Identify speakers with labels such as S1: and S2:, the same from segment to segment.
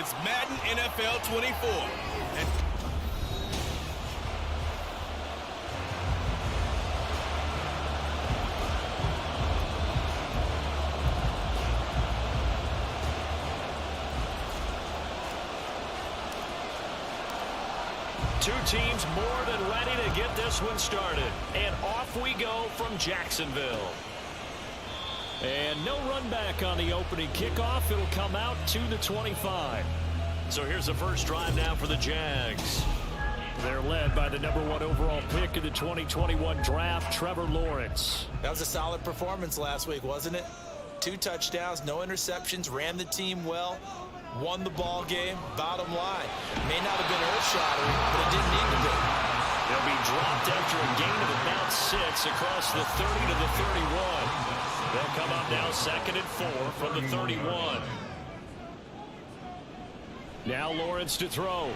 S1: It's Madden NFL 24. And
S2: two teams more than ready to get this one started. And off we go from Jacksonville. And no run back on the opening kickoff. It'll come out to the 25. So here's the first drive now for the Jags. They're led by the #1 overall pick of the 2021 draft, Trevor Lawrence.
S3: That was a solid performance last week, wasn't it? 2 touchdowns, no interceptions, ran the team well, won the ball game. Bottom line, may not have been earth-shattering, but it didn't need to be.
S2: They'll be dropped after a gain of about 6 across the 30 to the 31. They'll come up now 2nd and 4 from the 31. Now Lawrence to throw.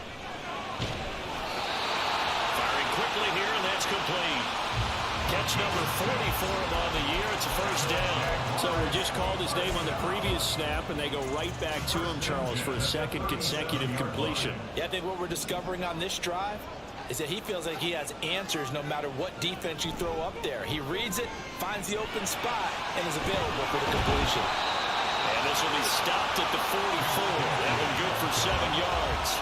S2: Firing quickly here, and that's complete. Catch number 40 for him on the year. It's a first down.
S4: So we just called his name on the previous snap, and they go right back to him, Charles, for a second consecutive completion.
S3: Yeah, I think what we're discovering on this drive is that he feels like he has answers no matter what defense you throw up there. He reads it, finds the open spot, and is available for the completion.
S2: And this will be stopped at the 44. That one good for 7 yards.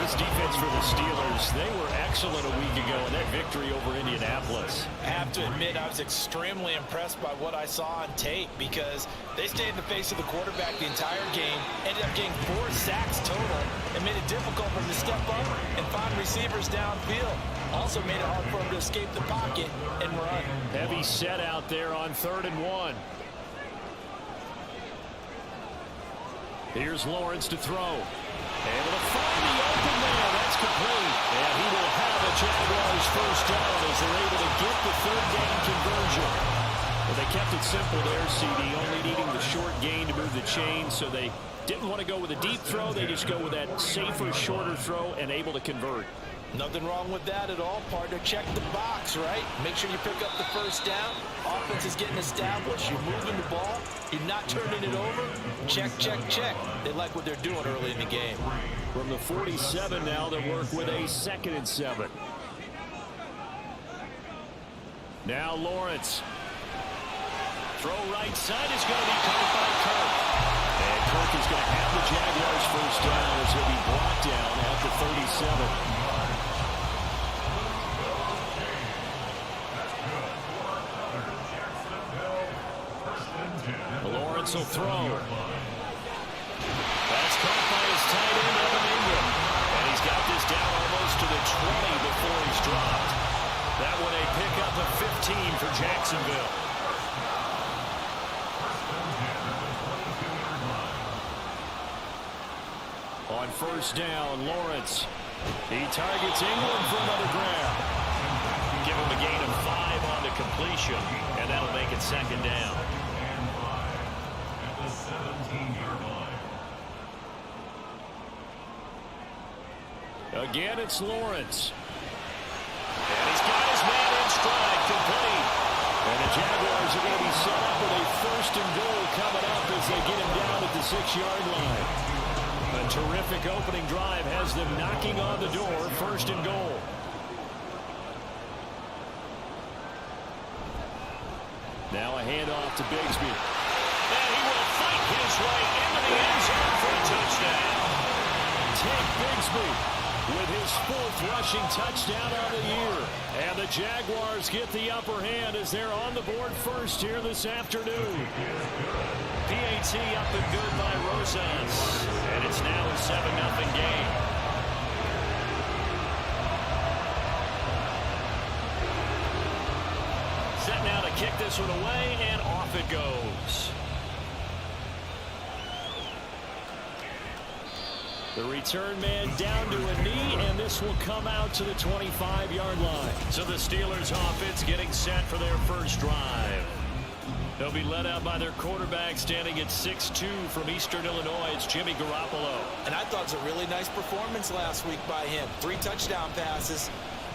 S2: This defense for the Steelers, they were excellent a week ago in that victory over Indianapolis.
S3: I have to admit, I was extremely impressed by what I saw on tape because they stayed in the face of the quarterback the entire game, ended up getting 4 sacks total, and made it difficult for him to step up and find receivers downfield. Also made it hard for him to escape the pocket and run.
S2: Heavy set out there on 3rd and 1. Here's Lawrence to throw. Able to find the open man. That's complete. And he will have a Jaguars first down as they're able to get the 3rd down conversion. Well, they kept it simple there, CD, only needing the short gain to move the chain, so they didn't want to go with a deep throw. They just go with that safer, shorter throw and able to convert.
S3: Nothing wrong with that at all, partner. Check the box, right? Make sure you pick up the first down. Offense is getting established. You're moving the ball. You're not turning it over. Check, check, check. They like what they're doing early in the game.
S2: From the 47 now, they work with a 2nd and 7. Now Lawrence. Throw right side is going to be caught by Kirk. And Kirk is going to have the Jaguars first down as he'll be brought down at the 37. Lawrence will throw. That's caught by his tight end, Evan Ingram. And he's got this down almost to the 20 before he's dropped. That one a pickup of 15 for Jacksonville. On first down, Lawrence. He targets Ingram for another grab. Give him a gain of 5 on the completion, and that'll make it 2nd down. Again, it's Lawrence. And he's got his man in stride, complete. And the Jaguars are going to be set up with a 1st and goal coming up as they get him down at the 6-yard line. A terrific opening drive has them knocking on the door, 1st and goal. Now a handoff to Bigsby. And he will fight his way into the end zone for a touchdown. Tank Bigsby with his 4th rushing touchdown on the year. And the Jaguars get the upper hand as they're on the board first here this afternoon. PAT up and good by Rosas. And it's now a 7-0 game. Set now to kick this one away, and off it goes. The return man down to a knee, and this will come out to the 25-yard line. So the Steelers offense getting set for their first drive. They'll be led out by their quarterback standing at 6'2" from Eastern Illinois. It's Jimmy Garoppolo.
S3: And I thought it was a really nice performance last week by him. 3 touchdown passes.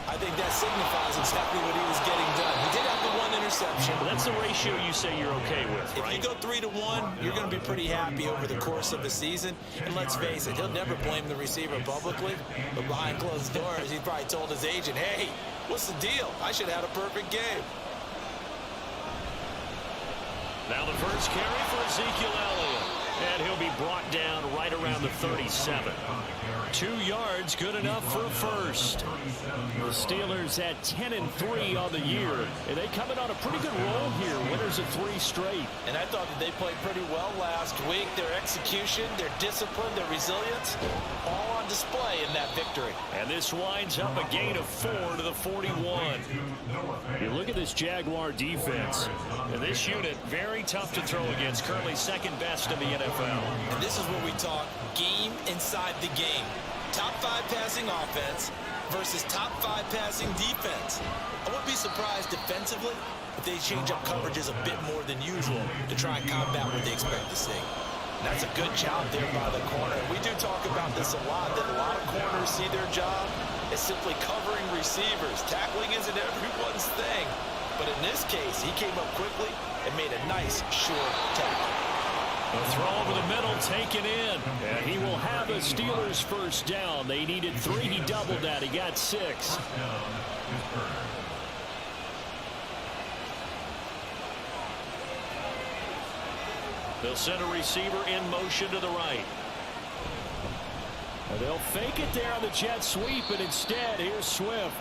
S3: I think that signifies exactly what he was getting done. He did have the one interception.
S4: Well, that's the ratio you say you're okay with, right?
S3: If you go 3-to-1, you're going to be pretty happy over the course of a season. And let's face it, he'll never blame the receiver publicly. But behind closed doors, he probably told his agent, hey, what's the deal? I should have had a perfect game.
S4: Now the first carry for Ezekiel Elliott. And he'll be brought down right around the 37. 2 yards, good enough for a first. The Steelers at 10-3 on the year. And they come in on a pretty good roll here. Winners of 3 straight.
S3: And I thought that they played pretty well last week. Their execution, their discipline, their resilience, all on display in that victory.
S4: And this winds up a gain of 4 to the 41. You look at this Jaguar defense. And this unit, very tough to throw against. Currently second best in the NFL.
S3: And this is where we talk game inside the game. Top 5 passing offense versus top 5 passing defense. I wouldn't be surprised defensively if they change up coverages a bit more than usual to try and combat what they expect to see. And that's a good job there by the corner. We do talk about this a lot, that a lot of corners see their job as simply covering receivers. Tackling isn't everyone's thing. But in this case, he came up quickly and made a nice, short tackle.
S4: A throw over the middle taken in. And he will have a Steelers first down. They needed 3. He doubled that. He got 6. They'll send a receiver in motion to the right. And they'll fake it there on the jet sweep, and instead, here's Swift.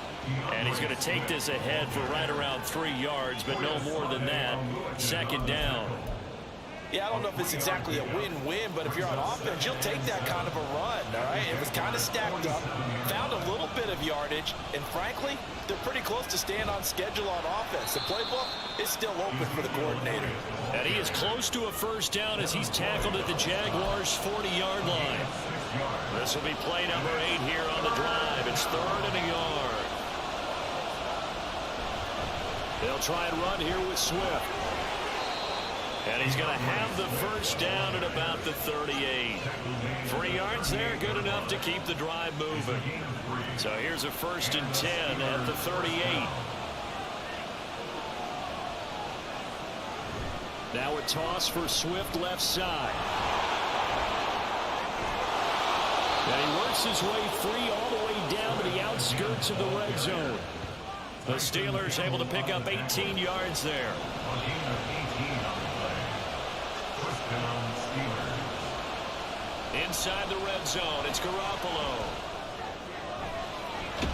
S4: And he's going to take this ahead for right around 3 yards, but no more than that. Second down.
S3: Yeah, I don't know if it's exactly a win-win, but if you're on offense, you'll take that kind of a run, all right? It was kind of stacked up, found a little bit of yardage, and frankly, they're pretty close to staying on schedule on offense. The playbook is still open for the coordinator.
S4: And he is close to a first down as he's tackled at the Jaguars' 40-yard line. This will be play number 8 here on the drive. It's 3rd and a yard. They'll try and run here with Swift. And he's going to have the first down at about the 38. 3 yards there, good enough to keep the drive moving. So here's a 1st and 10 at the 38. Now a toss for Swift left side. And he works his way free all the way down to the outskirts of the red zone. The Steelers able to pick up 18 yards there. Inside the red zone, it's Garoppolo.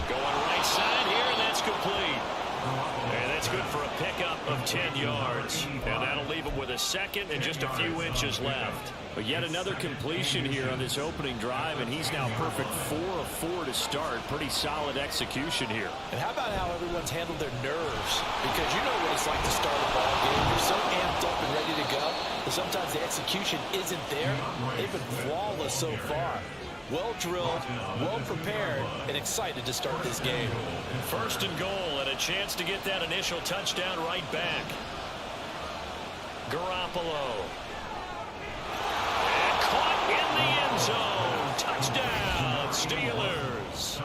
S4: Going right side here, and that's complete. And that's good for a pickup of 10 yards. And that'll leave him with a second and just a few inches left. But yet another completion here on this opening drive, and he's now perfect 4 of 4 to start. Pretty solid execution here.
S3: And how about how everyone's handled their nerves? Because you know what it's like to start a ball game. You're so amped up and ready to go, but sometimes the execution isn't there. They've been flawless so far. Well drilled, well prepared, and excited to start this game.
S4: 1st and goal, and a chance to get that initial touchdown right back. Garoppolo. And caught in the end zone. Touchdown, Steelers.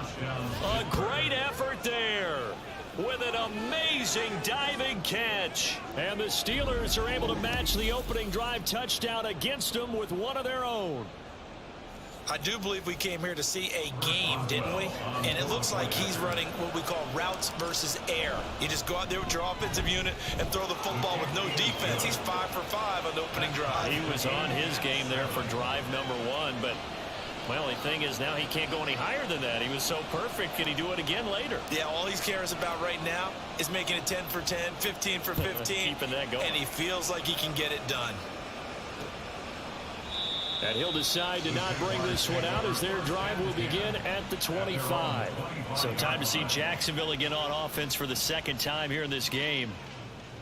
S4: A great effort there with an amazing diving catch. And the Steelers are able to match the opening drive touchdown against them with one of their own.
S3: I do believe we came here to see a game, didn't we? And it looks like he's running what we call routes versus air. You just go out there with your offensive unit and throw the football with no defense. He's 5 for 5 on the opening drive.
S4: He was on his game there for drive number 1, but well, the thing is now he can't go any higher than that. He was so perfect. Can he do it again later?
S3: Yeah, all he cares about right now is making it 10 for 10, 15 for 15.
S4: Keeping that going.
S3: And he feels like he can get it done.
S4: And he'll decide to not bring this one out as their drive will begin at the 25. So time to see Jacksonville again on offense for the 2nd time here in this game.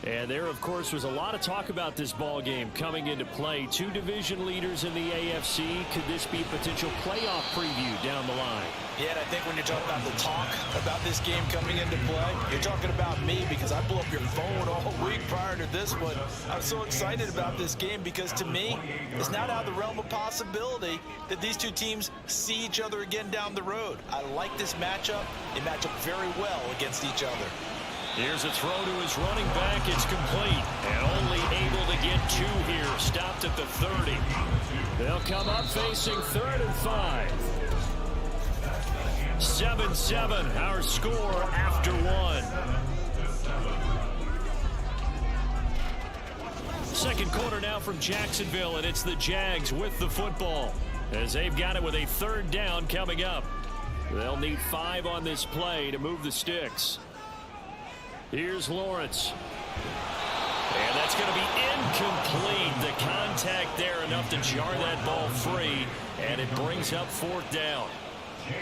S4: And there, of course, was a lot of talk about this ball game coming into play. Two division leaders in the AFC. Could this be a potential playoff preview down the line?
S3: Yeah, and I think when you're talking about the talk about this game coming into play, you're talking about me because I blew up your phone all week prior to this one. I'm so excited about this game because to me, it's not out of the realm of possibility that these two teams see each other again down the road. I like this matchup. They match up very well against each other.
S4: Here's a throw to his running back. It's complete. And only able to get 2 here. Stopped at the 30. They'll come up facing 3rd and 5. 7-7, our score after 1. Second quarter now from Jacksonville, and it's the Jags with the football as they've got it with a 3rd down coming up. They'll need 5 on this play to move the sticks. Here's Lawrence. And that's going to be incomplete. The contact there enough to jar that ball free, and it brings up 4th down.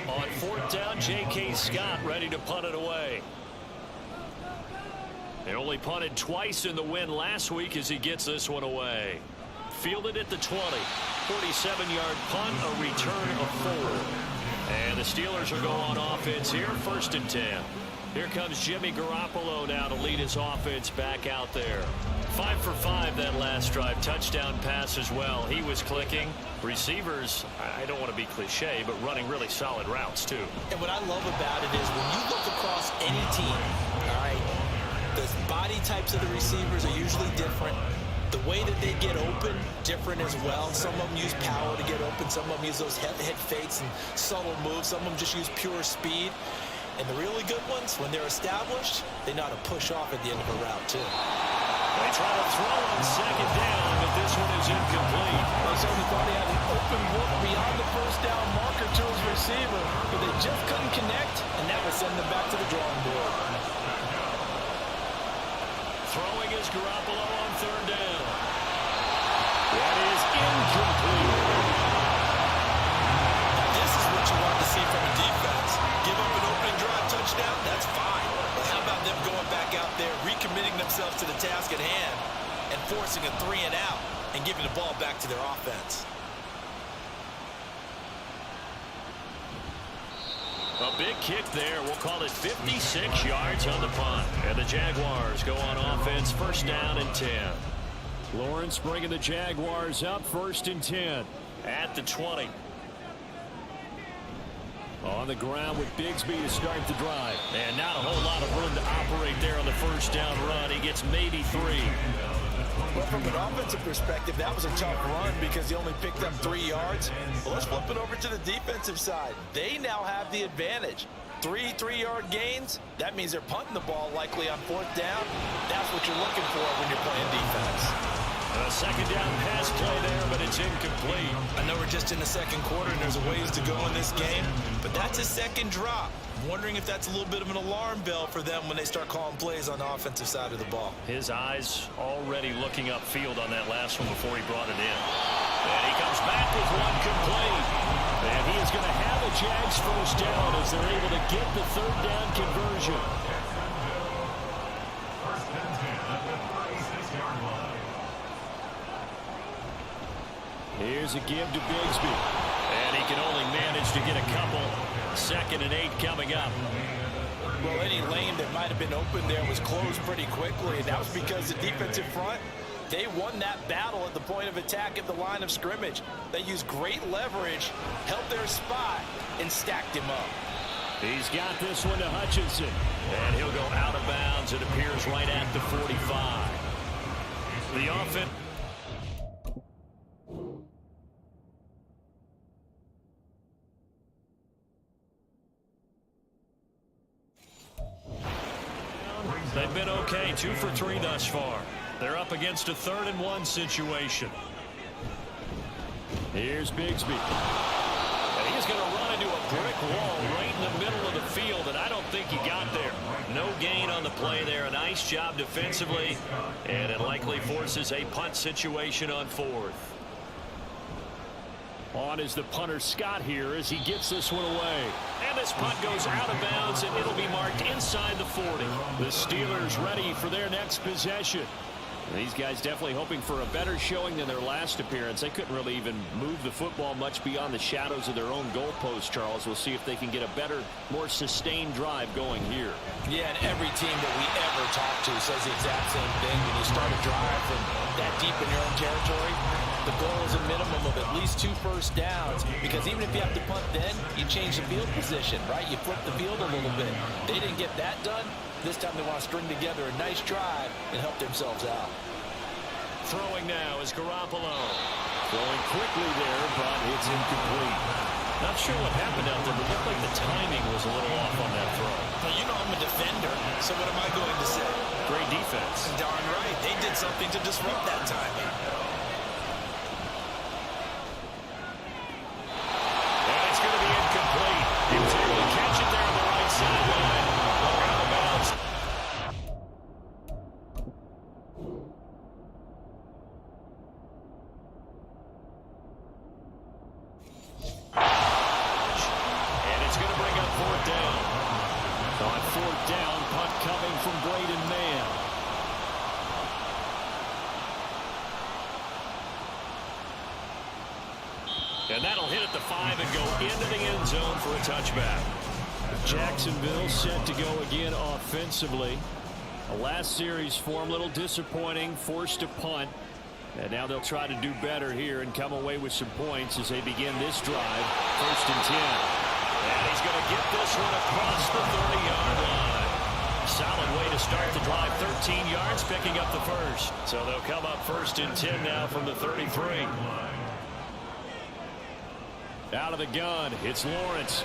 S4: On 4th down, J.K. Scott ready to punt it away. They only punted twice in the win last week as he gets this one away. Fielded at the 20. 47-yard punt, a return of 4. And the Steelers will go on offense here, 1st and 10. Here comes Jimmy Garoppolo now to lead his offense back out there. 5 for 5 that last drive. Touchdown pass as well. He was clicking. Receivers, I don't want to be cliche, but running really solid routes too.
S3: And what I love about it is when you look across any team, all right, the body types of the receivers are usually different. The way that they get open, different as well. Some of them use power to get open. Some of them use those head fakes and subtle moves. Some of them just use pure speed. And the really good ones, when they're established, they know how to push off at the end of a route, too.
S4: They try to throw on 2nd down, but this one is incomplete.
S3: They certainly thought he had an open look beyond the 1st down marker to his receiver, but they just couldn't connect, and that would send them back to the drawing board.
S4: Throwing is Garoppolo on 3rd down. That is incomplete.
S3: This is what you want to see from a defense. Give up an opening drive touchdown, that's fine. But how about them going back out there, recommitting themselves to the task at hand, and forcing a 3 and out, and giving the ball back to their offense?
S4: A big kick there. We'll call it 56 yards on the punt. And the Jaguars go on offense, 1st down and 10. Lawrence bringing the Jaguars up, 1st and 10 at the 20. On the ground with Bigsby to start the drive. And not a whole lot of room to operate there on the 1st down run. He gets maybe 3.
S3: Well, from an offensive perspective, that was a tough run because he only picked up 3 yards. Well, let's flip it over to the defensive side. They now have the advantage. 3 3-yard gains, that means they're punting the ball likely on 4th down. That's what you're looking for when you're playing defense.
S4: A 2nd down pass play there, but it's incomplete.
S3: I know we're just in the 2nd quarter and there's a ways to go in this game, but that's his 2nd drop. I'm wondering if that's a little bit of an alarm bell for them when they start calling plays on the offensive side of the ball.
S4: His eyes already looking upfield on that last one before he brought it in. And he comes back with one complete. And he is going to have a Jags 1st down as they're able to get the 3rd down conversion. Here's a give to Bigsby. And he can only manage to get a couple. 2nd and 8 coming up.
S3: Well, any lane that might have been open there was closed pretty quickly, and that was because the defensive front, they won that battle at the point of attack at the line of scrimmage. They used great leverage, held their spot, and stacked him up.
S4: He's got this one to Hutchinson. And he'll go out of bounds. It appears right at the 45. The offense. They've been okay, 2 for 3 thus far. They're up against a 3rd and 1 situation. Here's Bigsby. And he's going to run into a brick wall right in the middle of the field, and I don't think he got there. No gain on the play there. A nice job defensively, and it likely forces a punt situation on 4th.
S2: On is the punter Scott here as he gets this one away.
S4: And this punt goes out of bounds, and it'll be marked inside the 40.
S2: The Steelers ready for their next possession. These guys definitely hoping for a better showing than their last appearance. They couldn't really even move the football much beyond the shadows of their own goalpost, Charles. We'll see if they can get a better, more sustained drive going here.
S3: Yeah, and every team that we ever talk to says the exact same thing. When you start a drive from that deep in your own territory, the goal is a minimum of at least 2 first downs, because even if you have to punt then, you change the field position, right? You flip the field a little bit. They didn't get that done. This time they want to string together a nice drive and help themselves out.
S4: Throwing now is Garoppolo.
S2: Throwing quickly there, but it's incomplete.
S4: Not sure what happened out there, but it looked like the timing was a little off on that throw.
S3: Well, you know I'm a defender, so what am I going to say?
S4: Great defense.
S3: Darn right. They did something to disrupt that timing.
S4: And it's going to be incomplete. He was able to catch it there on the right sideline. Out of bounds. And it's going to bring up 4th down.
S2: On 4th down, punt coming from Braden Mann.
S4: And that'll hit at the 5 and go into the end zone for a touchback.
S2: Jacksonville set to go again offensively. The last series for them, a little disappointing, forced to punt. And now they'll try to do better here and come away with some points as they begin this drive. 1st and 10.
S4: And he's going to get this one across the 30-yard line. Solid way to start the drive. 13 yards, picking up the first. So they'll come up 1st and 10 now from the 33.
S2: Out of the gun, it's Lawrence.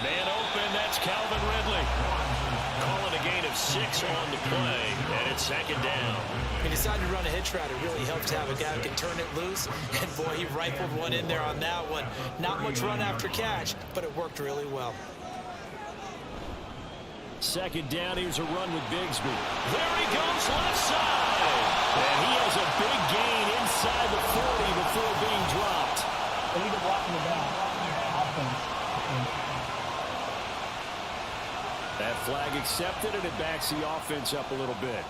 S4: Man open, that's Calvin Ridley. Calling a gain of 6 on the play, and it's 2nd down.
S3: He decided to run a hitch route. It really helps to have a guy who can turn it loose. And boy, he rifled one in there on that one. Not much run after catch, but it worked really well.
S2: 2nd down, here's a run with Bigsby.
S4: There he goes, left side.
S2: And he has a big gain inside the 40 before being dropped. That flag accepted, and it backs the offense up a little bit.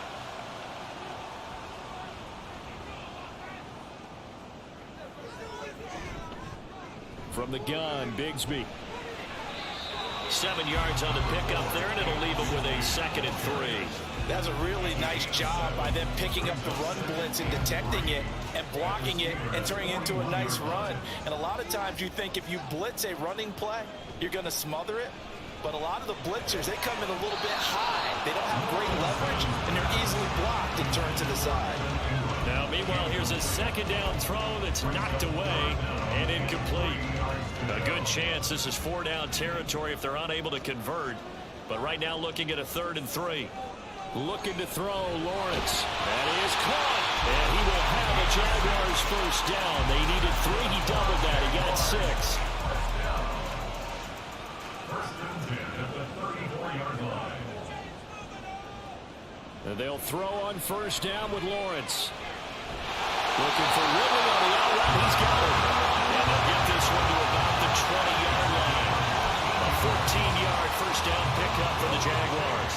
S2: From the gun, Bigsby.
S4: 7 yards on the pickup there, and it'll leave him with a 2nd and 3.
S3: That's a really nice job by them picking up the run blitz and detecting it and blocking it and turning it into a nice run. And a lot of times you think if you blitz a running play, you're going to smother it. But a lot of the blitzers, they come in a little bit high. They don't have great leverage, and they're easily blocked and turned to the side.
S4: Now, meanwhile, here's a 2nd down throw that's knocked away and incomplete. A good chance this is 4-down territory if they're unable to convert. But right now looking at a 3rd and 3.
S2: Looking to throw, Lawrence. That is caught. And he will have a Jaguars 1st down. They needed 3. He doubled that. He got 6. And they'll throw on 1st down with Lawrence. Looking for Ridley on the out route. He's got it.
S4: And they'll get this one to about the 20-yard line. A 14-yard 1st down pickup for the Jaguars.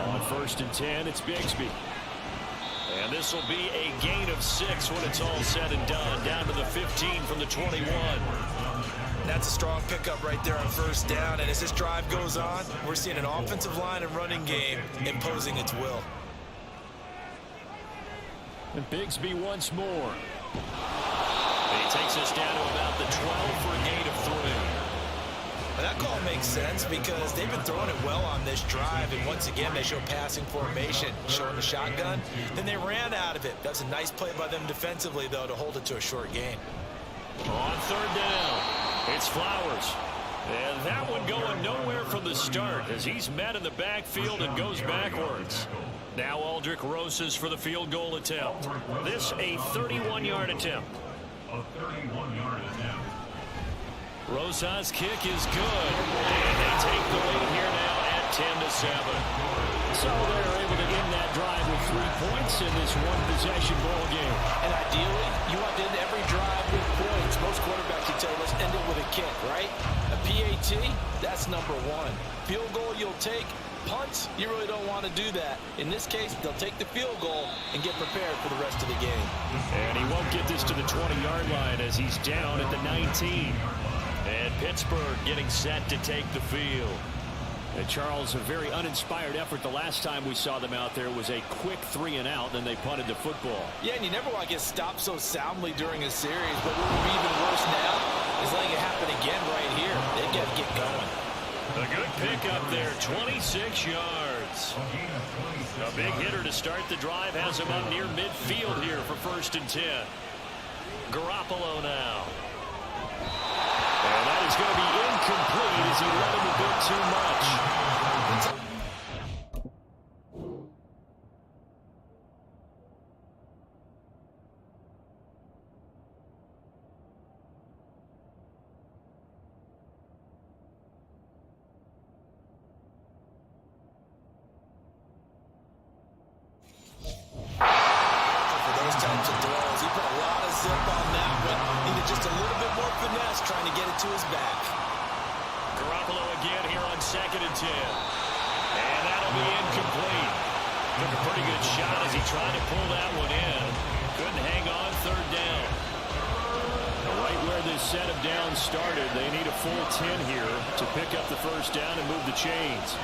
S2: On 1st and 10, it's Bigsby.
S4: And this will be a gain of 6 when it's all said and done. Down to the 15 from the 21.
S3: That's a strong pickup right there on 1st down. And as this drive goes on, we're seeing an offensive line and running game imposing its will.
S2: And Bigsby once more.
S4: He takes us down to about the 12 for a gain of 3.
S3: And that call makes sense because they've been throwing it well on this drive. And once again, they show passing formation, showing the shotgun. Then they ran out of it. That's a nice play by them defensively, though, to hold it to a short gain.
S4: On 3rd down, it's Flowers. And that one going nowhere from the start as he's met in the backfield and goes backwards. Now Aldrick Rosas for the field goal attempt. This a 31-yard attempt. Rosas' kick is good. And they take the lead here now at 10-7. 7.
S2: So they're able to end that drive with 3 points in this one-possession ball game.
S3: And ideally, you want to end every drive with points. Most quarterbacks would tell us end it with a kick, right? A PAT, that's number 1. Field goal you'll take. Punts, you really don't want to do that. In this case, they'll take the field goal and get prepared for the rest of the game.
S2: And he won't get this to the 20-yard line as he's down at the 19.
S4: And Pittsburgh getting set to take the field.
S2: And Charles, a very uninspired effort. The last time we saw them out there was a quick 3 and out, then they punted the football.
S3: Yeah, and you never want to get stopped so soundly during a series, but what would be even worse now is letting it happen again right here. They've got to get going.
S4: A good pickup there, 26 yards. A big hitter to start the drive has him up near midfield here for 1st and 10. Garoppolo now.
S2: And that is going to be incomplete as he led him a bit too much.
S3: For those types of throws, he put a lot of zip on that one. Needed just a little bit more finesse trying to get it to his back.
S4: Garoppolo again here on 2nd and 10. And that'll be incomplete. Took a pretty good shot as he tried to pull that one in. Couldn't hang on 3rd down.
S2: Right where this set of downs started, they need a full 10 here to pick up the 1st down and move the chains.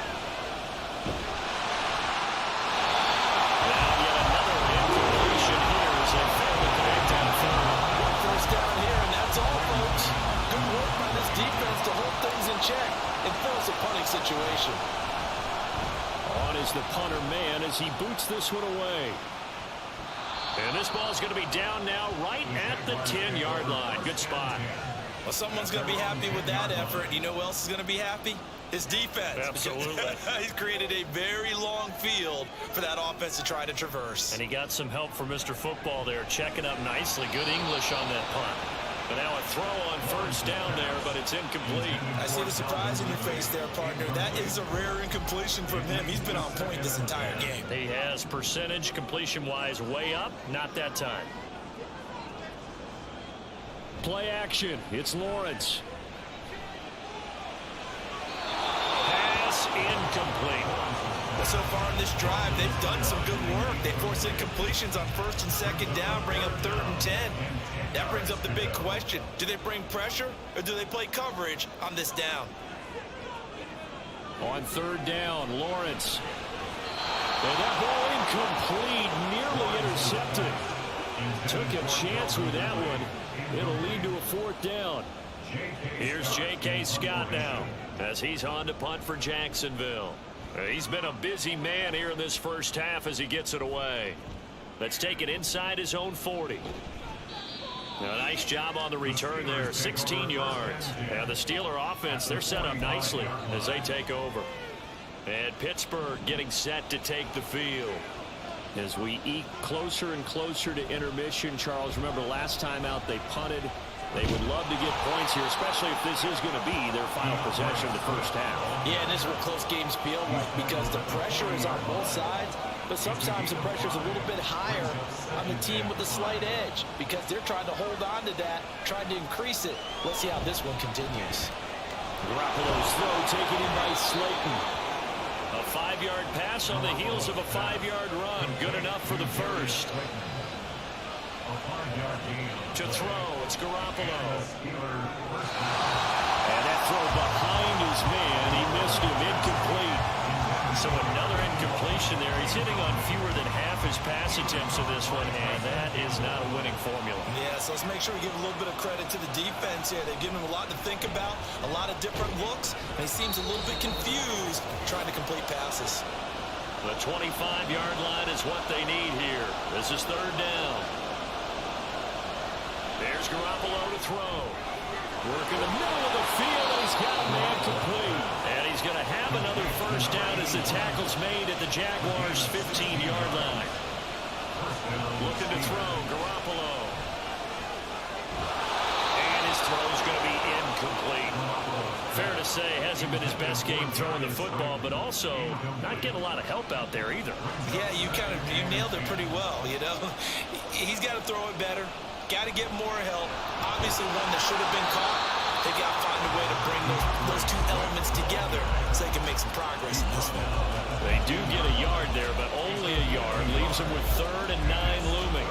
S3: Defense to hold things in check and force a punting situation.
S2: On is the punter man as he boots this one away.
S4: And this ball's going to be down now right at the 10-yard line. Good spot.
S3: Well, someone's going to be happy with that effort. You know who else is going to be happy? His defense.
S4: Absolutely.
S3: He's created a very long field for that offense to try to traverse.
S4: And he got some help from Mr. Football there, checking up nicely. Good English on that punt. But now a throw on 1st down there, but it's incomplete.
S3: I see the surprise in your face there, partner. That is a rare incompletion from him. He's been on point this entire game.
S4: He has percentage completion-wise way up. Not that time.
S2: Play action. It's Lawrence.
S4: Pass incomplete.
S3: Well, so far in this drive, they've done some good work. They force incompletions on 1st and 2nd down, bring up 3rd and 10. That brings up the big question. Do they bring pressure or do they play coverage on this down?
S2: On 3rd down, Lawrence. And that ball incomplete, nearly intercepted. Took a chance with that one. It'll lead to a 4th down.
S4: Here's J.K. Scott now as he's on to punt for Jacksonville. He's been a busy man here in this 1st half as he gets it away. Let's take it inside his own 40. A nice job on the return there, 16 yards. And the Steeler offense, they're set up nicely as they take over. And Pittsburgh getting set to take the field.
S2: As we eke closer and closer to intermission, Charles, remember last time out they punted. They would love to get points here, especially if this is going to be their final possession of the 1st half.
S3: Yeah, and this is what close games feel like because the pressure is on both sides, but sometimes the pressure is a little bit higher on the team with the slight edge because they're trying to hold on to that, trying to increase it. Let's see how this one continues.
S2: Garoppolo's throw taken in by Slayton.
S4: A 5-yard pass on the heels of a 5-yard run. Good enough for the 1st. To throw, it's Garoppolo.
S2: And that throw behind his man, he missed him, incomplete.
S4: So another incompletion there. He's hitting on fewer than half his pass attempts in this one, and that is not a winning formula.
S3: Yeah, so let's make sure we give a little bit of credit to the defense here. They've given him a lot to think about, a lot of different looks, and he seems a little bit confused trying to complete passes.
S4: The 25-yard line is what they need here. This is 3rd down. There's Garoppolo to throw.
S2: Working the middle of the field. He's got a man complete.
S4: And he's going to have another 1st down as the tackle's made at the Jaguars' 15-yard line. Looking to throw, Garoppolo. And his throw is going to be incomplete. Fair to say, hasn't been his best game throwing the football, but also not getting a lot of help out there either.
S3: Yeah, you nailed it pretty well, you know. He's got to throw it better. Got to get more help. Obviously one that should have been caught. They got to find a way to bring those two elements together so they can make some progress in this one.
S4: They do get a yard there, but only a yard. Leaves them with 3rd and 9 looming.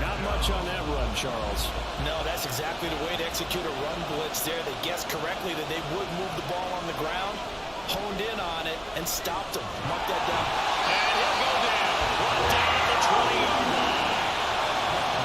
S2: Not much on that run, Charles.
S3: No, that's exactly the way to execute a run blitz there. They guessed correctly that they would move the ball on the ground, honed in on it, and stopped them. Mark that down.
S4: And he'll go down. One down the 20-yard line.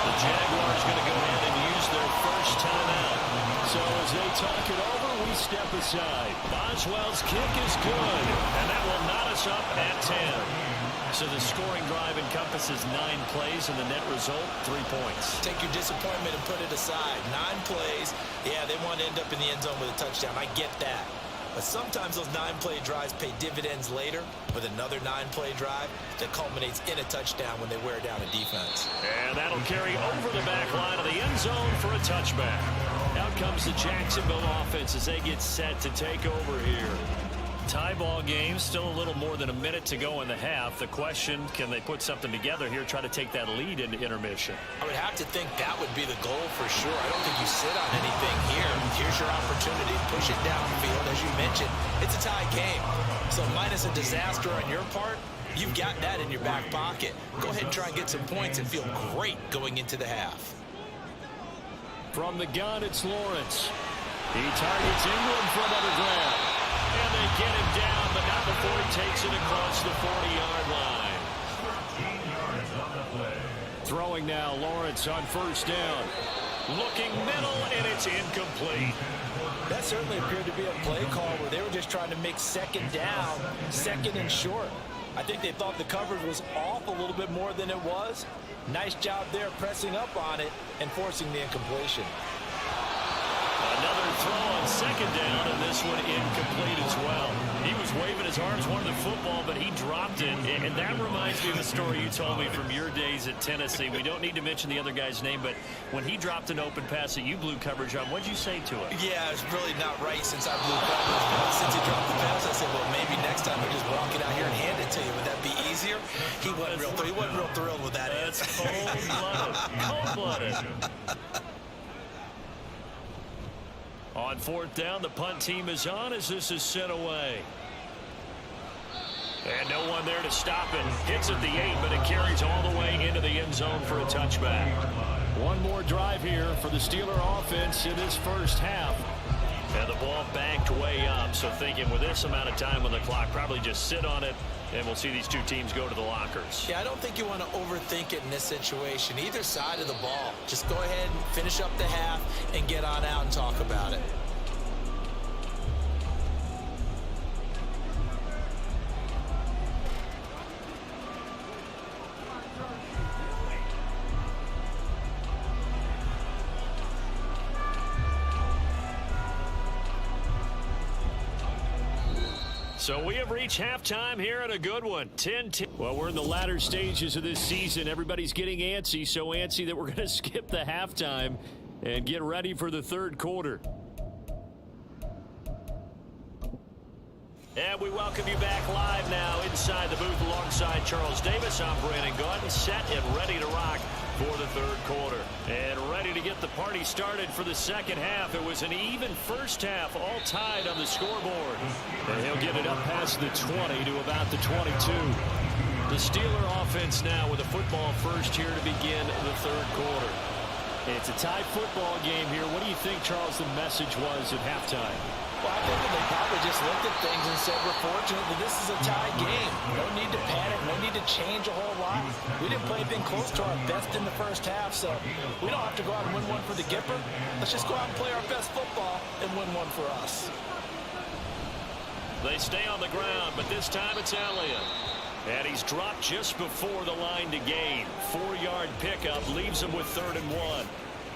S4: The Jaguars going to go ahead and use their first timeout.
S2: So as they talk it over, we step aside.
S4: Boswell's kick is good, and that will knot us up at 10. So the scoring drive encompasses 9 plays, and the net result, 3 points.
S3: Take your disappointment and put it aside. 9 plays. Yeah, they want to end up in the end zone with a touchdown. I get that. But sometimes those 9-play drives pay dividends later with another 9-play drive that culminates in a touchdown when they wear down a defense.
S4: And that'll carry over the back line of the end zone for a touchback. Out comes the Jacksonville offense as they get set to take over here. Tie ball game, still a little more than a minute to go in the half. The question, can they put something together here, try to take that lead into intermission?
S3: I would have to think that would be the goal for sure. I don't think you sit on anything here. Here's your opportunity. Push it downfield. As you mentioned, it's a tie game. So minus a disaster on your part, you've got that in your back pocket. Go ahead and try and get some points and feel great going into the half.
S2: From the gun, it's Lawrence. He targets Ingram for another grab.
S4: And they get him down, but not before he takes it across the 40-yard line.
S2: Throwing now, Lawrence on first down.
S4: Looking middle, and it's incomplete.
S3: That certainly appeared to be a play call where they were just trying to make second down, second and short. I think they thought the coverage was off a little bit more than it was. Nice job there pressing up on it and forcing the incompletion.
S4: Another throw on second down, and this one incomplete as well. He was waving his arms, wanted the football, but he dropped it. And that reminds me of the story you told me from your days at Tennessee. We don't need to mention the other guy's name, but when he dropped an open pass that you blew coverage on, what'd you say to him?
S3: Yeah, it's really not right since I blew coverage. But since he dropped the pass, I said, well, maybe next time we just walk it out here and hand it to you. Would that be easier? He wasn't real thrilled with that answer.
S4: Cold-blooded. Cold-blooded. On fourth down, the punt team is on as this is sent away. And no one there to stop it. Hits at the 8, but it carries all the way into the end zone for a touchback.
S2: One more drive here for the Steeler offense in this first half.
S4: And the ball banked way up, so thinking with this amount of time on the clock, probably just sit on it, and we'll see these two teams go to the lockers.
S3: Yeah, I don't think you want to overthink it in this situation. Either side of the ball. Just go ahead and finish up the half and get on out and talk about it.
S4: So we have reached halftime here at a good one. 10-10.
S2: Well, we're in the latter stages of this season. Everybody's getting antsy, so antsy that we're going to skip the halftime and get ready for the third quarter.
S4: And we welcome you back live now inside the booth alongside Charles Davis. I'm Brandon Gaudin, set and ready to rock for the third quarter. And ready to get the party started for the second half. It was an even first half, all tied on the scoreboard.
S2: And he'll get it up past the 20 to about the 22.
S4: The Steeler offense now with a football first here to begin the third quarter.
S2: It's a tie football game here. What do you think, Charles, the message was at halftime?
S3: Well, I think they probably just looked at things and said, we're fortunate that this is a tie game. No need to panic, no need to change a whole lot. We didn't play anything close to our best in the first half, so we don't have to go out and win one for the Gipper. Let's just go out and play our best football and win one for us.
S4: They stay on the ground, but this time it's Elliott. And he's dropped just before the line to gain. 4-yard pickup leaves him with 3rd and 1.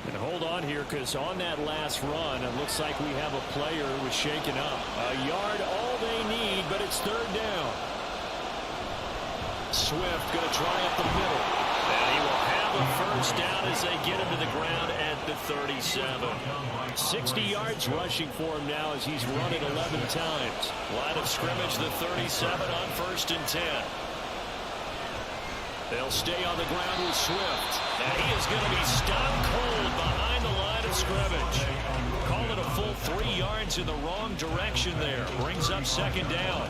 S2: And hold on here, because on that last run, it looks like we have a player who was shaken up. A yard, all they need, but it's 3rd down.
S4: Swift going to try up the middle. And he will have a first down as they get him to the ground at the 37.
S2: 60 yards rushing for him now as he's run it 11 times.
S4: Line of scrimmage, the 37 on 1st and 10.
S2: They'll stay on the ground with Swift.
S4: And he is going to be stone cold behind the line of scrimmage. Call it a full 3 yards in the wrong direction there. Brings up 2nd down.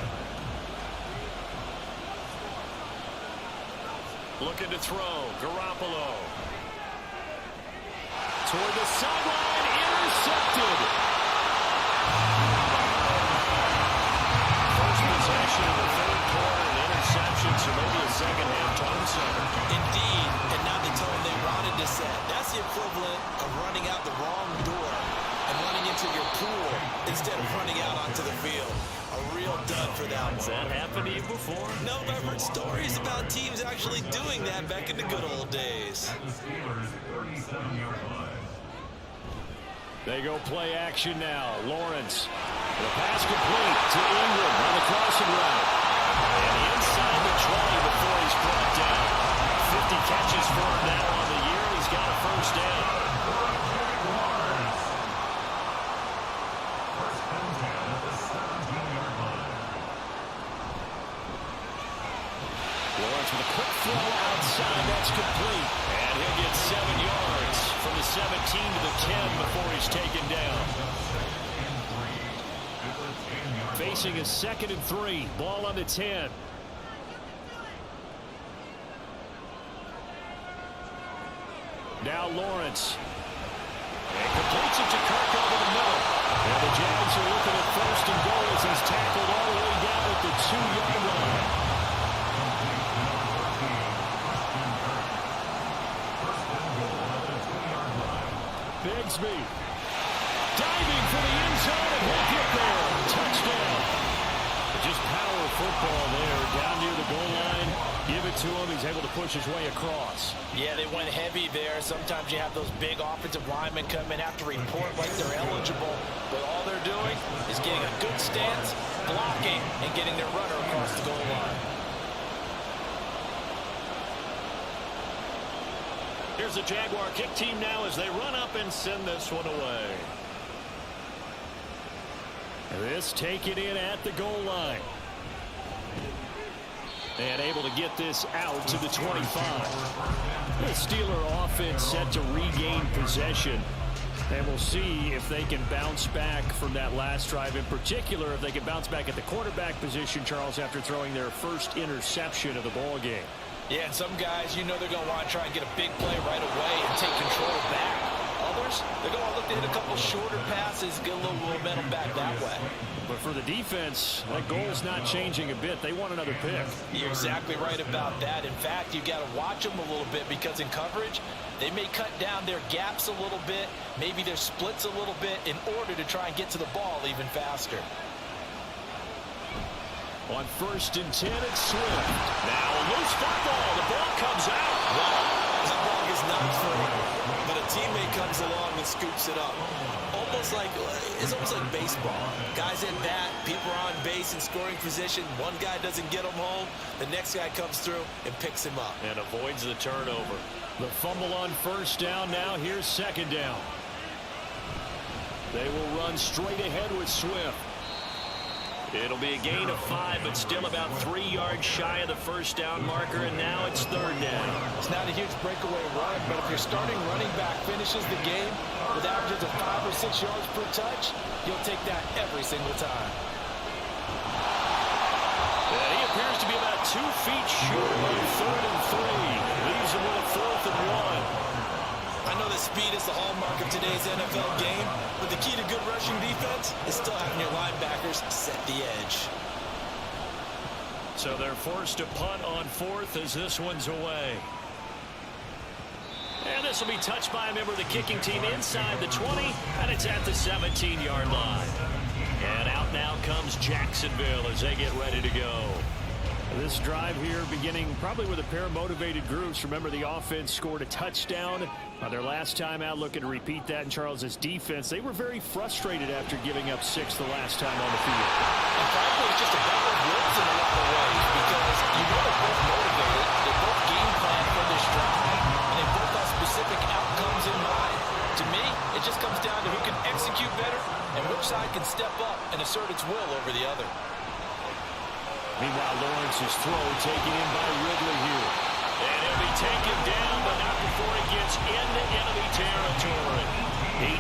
S4: Looking to throw. Garoppolo.
S2: Toward the sideline. Intercepted.
S4: First possession of the 3rd quarter. An interception, so maybe a second-half turnover.
S3: Indeed, and now the tone they wanted to set. That's the equivalent of running out the wrong door and running into your pool instead of running out onto the field. A real dud for that one.
S4: Has that happened to you before?
S3: No, but I've heard stories about teams actually doing that back in the good old days.
S2: They go play action now. Lawrence. The pass complete to Ingram on the crossing route.
S4: And inside the 20 before he's brought down. 50 catches for him now on the year. He's got a first down.
S2: Lawrence with a quick throw outside. That's complete.
S4: And he'll get 7 yards from the 17 to the 10 before he's taken down.
S2: Facing a 2nd and 3. Ball on the 10. Now Lawrence.
S4: And completes it to Kirk over the middle.
S2: And the Jags are looking at 1st and goal as he's tackled all the way down at the 2-yard line. Bigsby diving for the end zone, and he'll get there. Touchdown. Just power football there down near the goal line. Give it to him. He's able to push his way across.
S3: Yeah, they went heavy there. Sometimes you have those big offensive linemen come in, have to report like they're eligible. But all they're doing is getting a good stance, blocking, and getting their runner across the goal line.
S4: Here's the Jaguar kick team now as they run up and send this one away.
S2: This taken in at the goal line. And able to get this out to the 25. The Steeler offense set to regain possession. And we'll see if they can bounce back from that last drive. In particular, if they can bounce back at the quarterback position, Charles, after throwing their first interception of the ball game.
S3: Yeah, and some guys, you know they're going to want to try and get a big play right away and take control back. Others, they're going to look to hit a couple shorter passes, get a little momentum back that way.
S2: But for the defense, that goal's not changing a bit. They want another pick.
S3: You're exactly right about that. In fact, you got to watch them a little bit because in coverage, they may cut down their gaps a little bit, maybe their splits a little bit in order to try and get to the ball even faster.
S2: On 1st and 10, it's Swift.
S4: Now a loose football. The ball comes out.
S3: Wow, that ball gets knocked free. But a teammate comes along and scoops it up. It's almost like baseball. Guys at bat, people are on base in scoring position. One guy doesn't get him home. The next guy comes through and picks him up.
S4: And avoids the turnover.
S2: The fumble on 1st down now. Here's 2nd down. They will run straight ahead with Swift.
S4: It'll be a gain of 5, but still about 3 yards shy of the 1st down marker, and now it's 3rd down.
S3: It's not a huge breakaway run, but if your starting running back finishes the game with averages of 5 or 6 yards per touch, you'll take that every single time.
S4: He appears to be about 2 feet short on 3rd and 3. Leaves him with a 4th and 1.
S3: I know that speed is the hallmark of today's NFL game, but the key to good rushing defense is still having your linebackers set the edge.
S4: So they're forced to punt on 4th as this one's away. And this will be touched by a member of the kicking team inside the 20, and it's at the 17-yard line. And out now comes Jacksonville as they get ready to go.
S2: This drive here beginning probably with a pair of motivated groups. Remember, the offense scored a touchdown on their last time out, looking to repeat that in Charles's defense. They were very frustrated after giving up 6 the last time on the field.
S3: And frankly, it's just a battle of wills in a lot of ways because you know they're both motivated. They both game plan for this drive, and they both assert its will over the other.
S2: Meanwhile, Lawrence's throw taken in by Ridley here.
S4: And he'll be taken down, but not before he gets into enemy territory.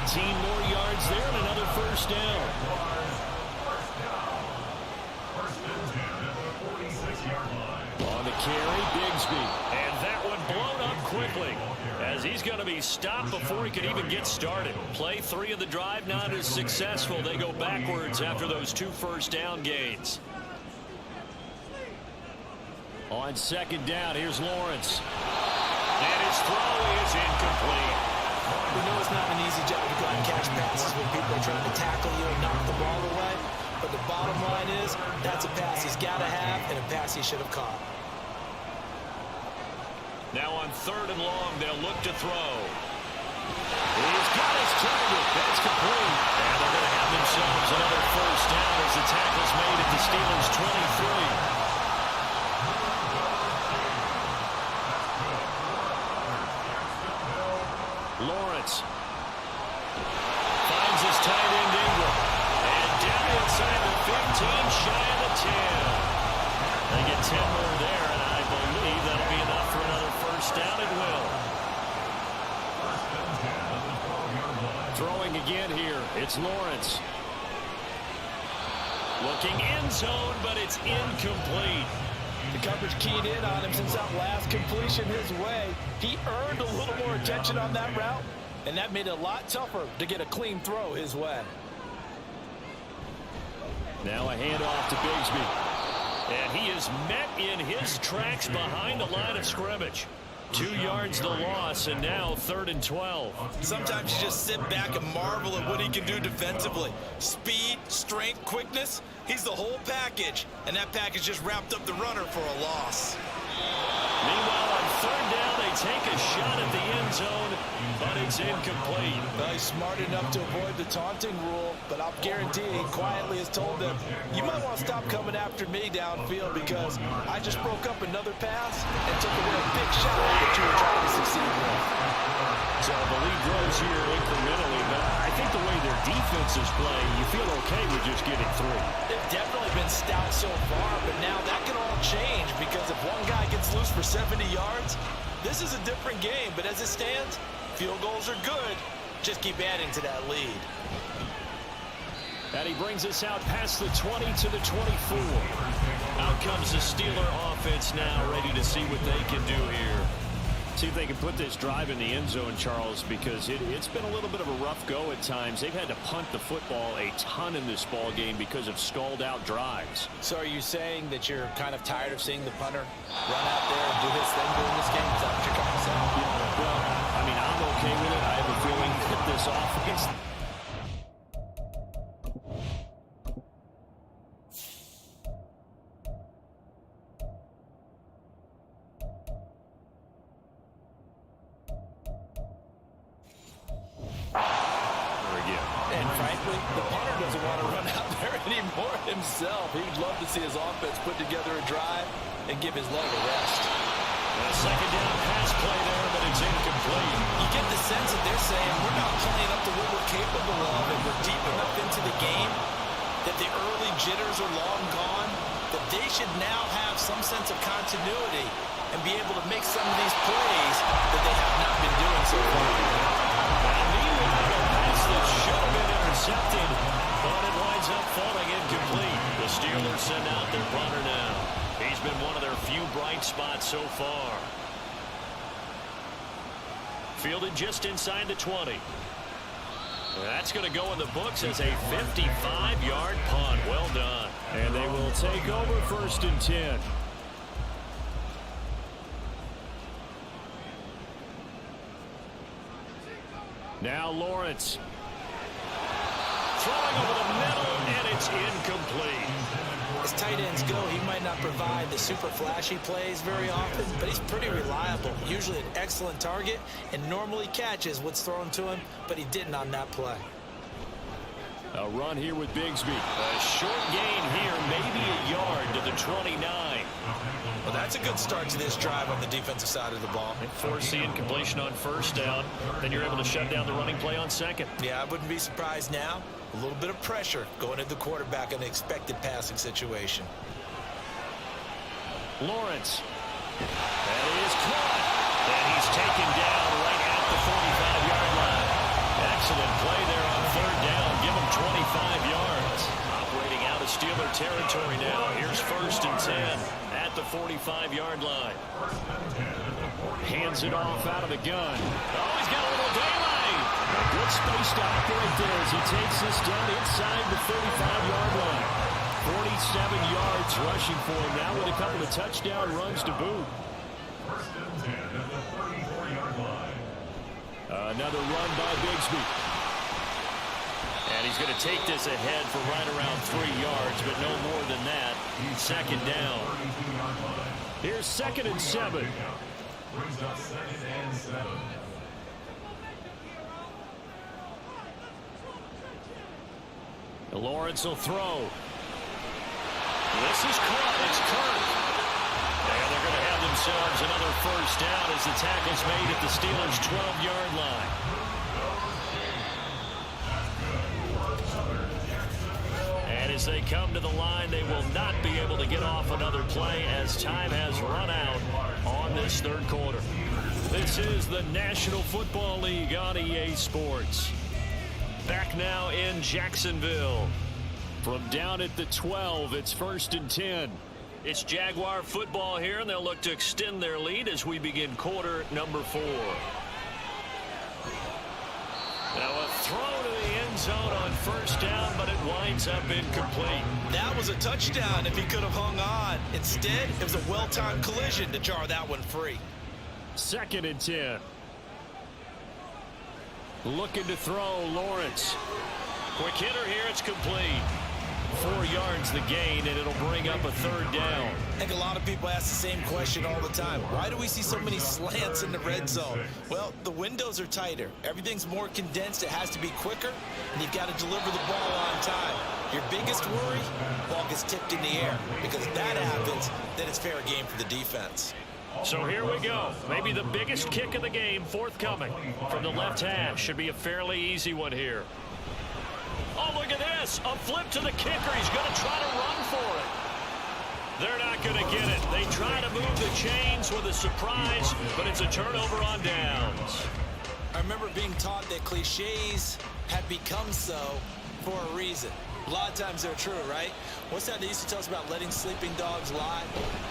S2: 18 more yards there and another first down. On the carry, Bigsby.
S4: And that one blown up quickly, as he's going to be stopped before he can even get started. Play 3 of the drive not as successful. They go backwards after those 2 first down gains.
S2: On second down, here's Lawrence.
S4: And his throw is incomplete.
S3: We know it's not an easy job to go and catch passes when people are trying to tackle you and knock the ball away. But the bottom line is, that's a pass he's got to have and a pass he should have caught.
S4: Now on 3rd and long, they'll look to throw.
S2: He's got his target. That's complete.
S4: And they're going to have themselves another first down as the tackle's made at the Steelers' 23.
S2: Lawrence
S4: finds his tight end Ingram. And down inside the 15, shy of the 10. They get 10 more there, and I believe that'll be enough for another first down. It will.
S2: throwing again here. It's Lawrence.
S4: Looking end zone, but it's incomplete.
S3: The coverage keyed in on him since that last completion his way. He earned a little more attention on that route, and that made it a lot tougher to get a clean throw his way.
S2: Now a handoff to Bigsby.
S4: And he is met in his tracks behind the line of scrimmage. 2 yards the loss, and now 3rd and 12.
S3: Sometimes you just sit back and marvel at what he can do defensively. Speed, strength, quickness, he's the whole package. And that package just wrapped up the runner for a loss.
S4: Meanwhile, on 3rd down, they take a shot at the end zone, but it's incomplete.
S3: Well, he's smart enough to avoid the taunting rule, but I'll guarantee he quietly has told them, you might want to stop coming after me downfield because I just broke up another pass and took away a big shot that you were trying to succeed with.
S2: So the lead grows here incrementally, but I think the way their defense is playing, you feel okay with just getting 3.
S3: They've definitely been stout so far, but now that can all change because if one guy gets loose for 70 yards, this is a different game. But as it stands, field goals are good. Just keep adding to that lead.
S2: And he brings us out past the 20 to the 24.
S4: Out comes the Steeler offense now, ready to see what they can do here.
S2: See if they can put this drive in the end zone, Charles, because it's been a little bit of a rough go at times. They've had to punt the football a ton in this ball game because of stalled-out drives.
S3: So are you saying that you're kind of tired of seeing the punter run out there and do his thing during this game? Is that what you're trying to say?
S2: Yeah, well, I mean, I'm okay with it. I have a feeling that this offense...
S3: himself. He'd love to see his offense put together a drive and give his leg a rest.
S4: A second down pass play there, but it's incomplete.
S3: You get the sense that they're saying we're not playing up to what we're capable of, and we're deep enough into the game that the early jitters are long gone, that they should now have some sense of continuity and be able to make some of these plays that they have not been doing so far.
S4: And meanwhile, a pass that should have been intercepted, but it winds up falling incomplete. The Steelers send out their punter now. He's been one of their few bright spots so far. Fielded just inside the 20. That's going to go in the books as a 55-yard punt. Well done.
S2: And they will take over 1st and 10. Now Lawrence.
S4: Throwing over the middle, and it's incomplete.
S3: As tight ends go, he might not provide the super flashy plays very often, but he's pretty reliable. Usually an excellent target, and normally catches what's thrown to him, but he didn't on that play.
S2: A run here with Bigsby.
S4: A short gain here, maybe a yard to the 29.
S3: Well, That's a good start to this drive on the defensive side of the ball.
S4: And forcing completion on first down, then you're able to shut down the running play on second.
S3: Yeah, I wouldn't be surprised now. A little bit of pressure going at the quarterback in an expected passing situation.
S4: Lawrence. That is caught. And he's taken down right at the 45-yard line. Excellent play there on third down. Give him 25 yards. Operating out of Steeler territory now. Here's 1st and 10 at the 45-yard line. Hands it off out of the gun. Oh, he's got a little daylight. A good space to operate there as he takes this down inside the 35-yard line. 47 yards rushing for him now with a couple of touchdown runs to boot. Another run by Bigsby. And he's going to take this ahead for right around 3 yards, but no more than that. 2nd down. Here's 2nd and 7. Lawrence will throw. This is caught. It's Kirk. And they're going to have themselves another 1st down as the tackle's made at the Steelers' 12-yard line. And as they come to the line, they will not be able to get off another play as time has run out on this 3rd quarter. This is the National Football League on EA Sports. Back now in Jacksonville. From down at the 12, it's 1st and 10. It's Jaguar football here, and they'll look to extend their lead as we begin quarter number 4. Now a throw to the end zone on 1st down, but it winds up incomplete.
S3: That was a touchdown if he could have hung on. Instead, it was a well-timed collision to jar that one free.
S4: 2nd and 10. Looking to throw, Lawrence. Quick hitter here, it's complete. 4 yards the gain, and it'll bring up a 3rd down.
S3: I think a lot of people ask the same question all the time. Why do we see so many slants in the red zone? Well, the windows are tighter. Everything's more condensed. It has to be quicker, and you've got to deliver the ball on time. Your biggest worry, ball gets tipped in the air, because if that happens, then it's fair game for the defense.
S4: So here we go. Maybe the biggest kick of the game forthcoming from the left hash. Should be a fairly easy one here. Oh, look at this. A flip to the kicker. He's going to try to run for it. They're not going to get it. They try to move the chains with a surprise, but it's a turnover on downs.
S3: I remember being taught that cliches had become so for a reason. A lot of times they're true, right? What's that they used to tell us about letting sleeping dogs lie?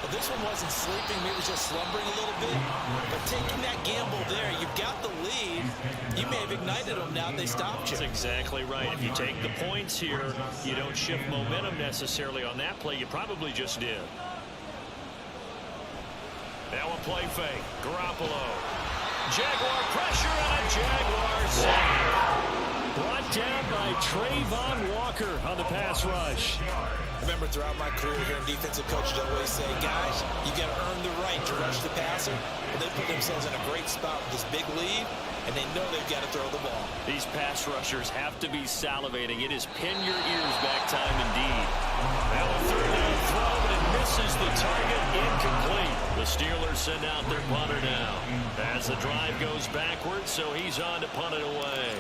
S3: Well, this one wasn't sleeping, maybe it was just slumbering a little bit. But taking that gamble there, you've got the lead. You may have ignited them now they stopped you.
S4: That's exactly right. If you take the points here, you don't shift momentum necessarily on that play. You probably just did. Now a play fake. Garoppolo. Jaguar pressure and a Jaguar sack. Brought down by Trayvon Walker on the pass rush.
S3: I remember throughout my career here in defensive coaches always say, guys, you got to earn the right to rush the passer. But they put themselves in a great spot with this big lead, and they know they've got to throw the ball.
S4: These pass rushers have to be salivating. It is pin your ears back time indeed. Now a 3rd down throw, but it misses the target. Incomplete. The Steelers send out their punter now as the drive goes backwards, so he's on to punt it away.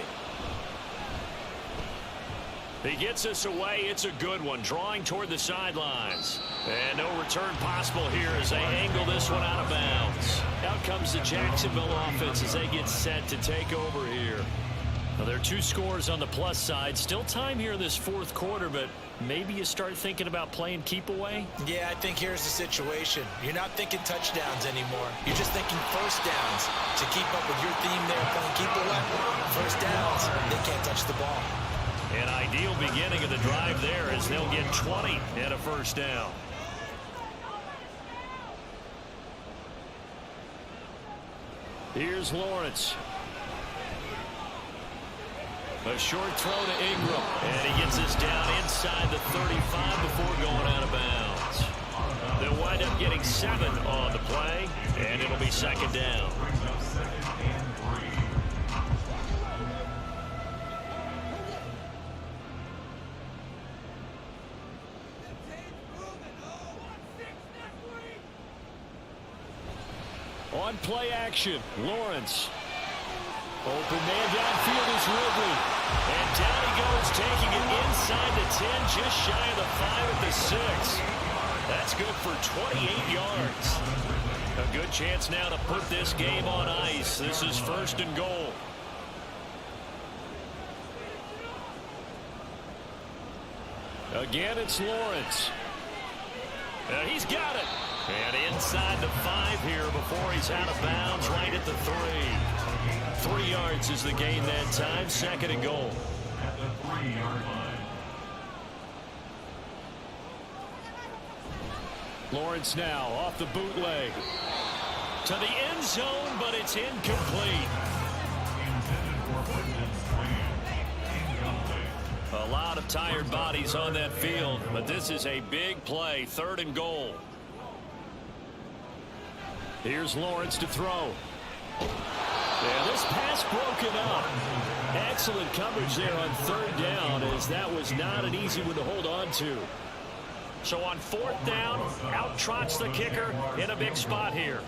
S4: He gets us away. It's a good one. Drawing toward the sidelines. And no return possible here as they angle this one out of bounds. Out comes the Jacksonville offense as they get set to take over here. Now, there are 2 scores on the plus side. Still time here in this 4th quarter, but maybe you start thinking about playing keep away?
S3: Yeah, I think here's the situation. You're not thinking touchdowns anymore. You're just thinking 1st downs. To keep up with your theme there, playing keep away, 1st downs, they can't touch the ball.
S4: An ideal beginning of the drive there as they'll get 20 and a 1st down. Here's Lawrence. A short throw to Ingram. And he gets this down inside the 35 before going out of bounds. They'll wind up getting 7 on the play, and it'll be 2nd down.
S2: On play action, Lawrence. Open man downfield is Ridley. And down he goes, taking it inside the 10, just shy of the 5 at the 6. That's good for 28 yards. A good chance now to put this game on ice. This is 1st and goal. Again, it's Lawrence. He's got it. And inside the 5 here before he's out of bounds, right at the 3. 3 yards is the gain that time. 2nd and goal.
S5: At the 3-yard line.
S2: Lawrence now off the bootleg. To the end zone, but it's incomplete. A lot of tired bodies on that field, but this is a big play. 3rd and goal. Here's Lawrence to throw. Yeah, this pass broken up. Excellent coverage there on 3rd down, as that was not an easy one to hold on to. So on 4th down, out trots the kicker in a big spot here.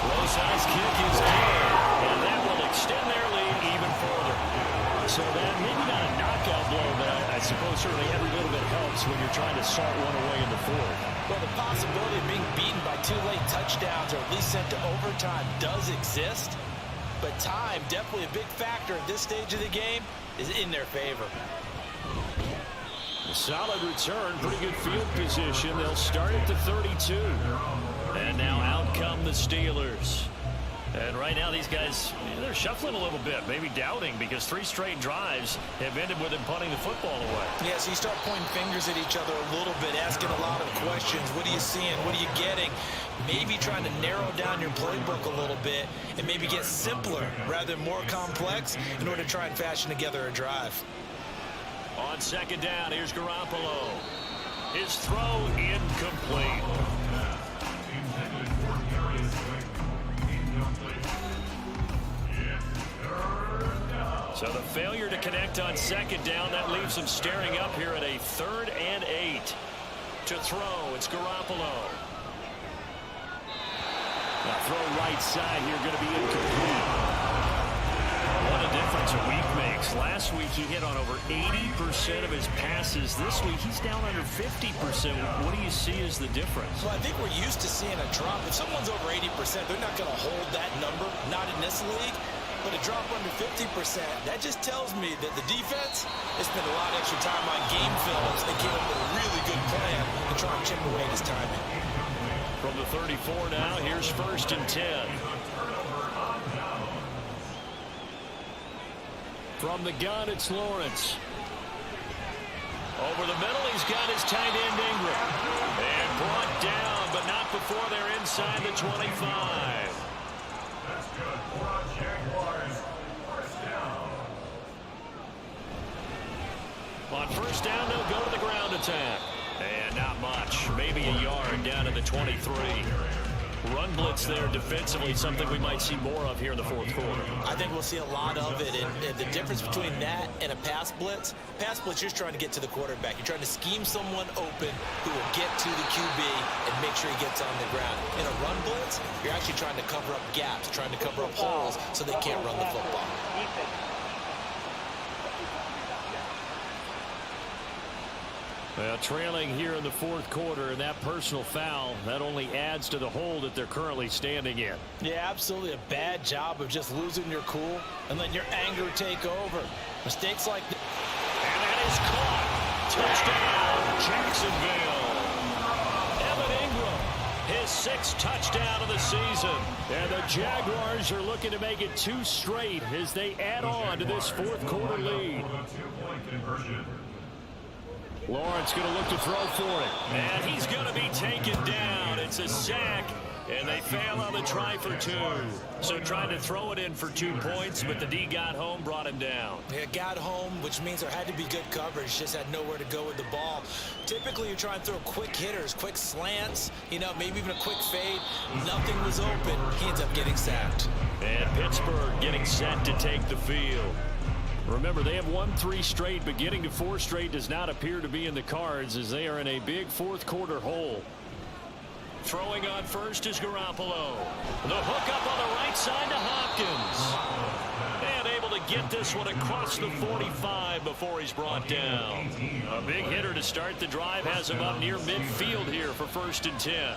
S2: Low-size kick is good, and that will extend their lead even further. So that maybe not a knockout blow, but I suppose certainly every little bit helps when you're trying to salt one away in the 4th.
S3: Well, the possibility of being beaten by 2 late touchdowns or at least sent to overtime does exist. But time, definitely a big factor at this stage of the game, is in their favor.
S2: A solid return, pretty good field position. They'll start at the 32. And now out come the Steelers. And right now these guys, they're shuffling a little bit, maybe doubting, because 3 straight drives have ended with them punting the football away.
S3: Yeah, so you start pointing fingers at each other a little bit, asking a lot of questions. What are you seeing? What are you getting? Maybe trying to narrow down your playbook a little bit and maybe get simpler rather than more complex in order to try and fashion together a drive.
S2: On 2nd down, here's Garoppolo. His throw incomplete. So the failure to connect on 2nd down, that leaves them staring up here at a 3rd and 8. To throw, it's Garoppolo. Now throw right side here, going to be incomplete. What a difference a week makes. Last week he hit on over 80% of his passes. This week he's down under 50%. What do you see as the difference?
S3: Well, I think we're used to seeing a drop. If someone's over 80%, they're not going to hold that number, not in this league. But a drop under 50%, that just tells me that the defense has spent a lot of extra time on game films. They came up with a really good plan to try and chip away at his timing.
S2: From the 34 now, here's 1st and 10. From the gun, it's Lawrence. Over the middle, he's got his tight end Ingram. And brought down, but not before they're inside the 25. On 1st down, they'll go to the ground attack. And not much. Maybe a yard down to the 23. Run blitz there defensively, something we might see more of here in the 4th quarter.
S3: I think we'll see a lot of it. And the difference between that and a pass blitz, you're just trying to get to the quarterback. You're trying to scheme someone open who will get to the QB and make sure he gets on the ground. In a run blitz, you're actually trying to cover up gaps, trying to cover up holes so they can't run the football.
S2: Well, trailing here in the 4th quarter, and that personal foul, that only adds to the hole that they're currently standing in.
S3: Yeah, absolutely a bad job of just losing your cool and letting your anger take over. Mistakes like that.
S2: And that is caught. Touchdown, Jacksonville. Evan Ingram, his 6th touchdown of the season. And the Jaguars are looking to make it 2 straight as they add on to this 4th quarter lead. Lawrence going to look to throw for it. And he's going to be taken down. It's a sack, and they fail on the try for 2. So trying to throw it in for 2 points, but the D got home, brought him down.
S3: Yeah, got home, which means there had to be good coverage. Just had nowhere to go with the ball. Typically, you're trying to throw quick hitters, quick slants, maybe even a quick fade. Nothing was open. He ends up getting sacked.
S2: And Pittsburgh getting set to take the field. Remember, they have won 3 straight, but getting to 4 straight does not appear to be in the cards as they are in a big 4th quarter hole.
S4: Throwing on first is Garoppolo. The hook up on the right side to Hopkins. And able to get this one across the 45 before he's brought down. A big hitter to start the drive has him up near midfield here for 1st and 10.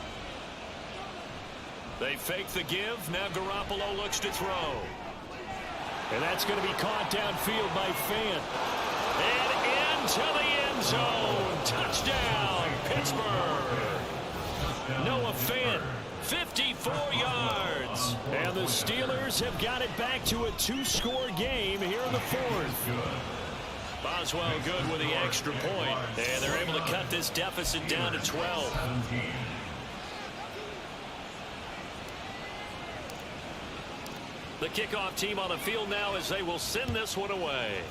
S4: They fake the give. Now Garoppolo looks to throw.
S2: And that's going to be caught downfield by Fant.
S4: And into the end zone. Touchdown, Pittsburgh. Noah Fant, 54 yards.
S2: And the Steelers have got it back to a 2-score game here in the 4th.
S4: Boswell good with the extra point. And they're able to cut this deficit down to 12. The kickoff team on the field now as they will send this one away.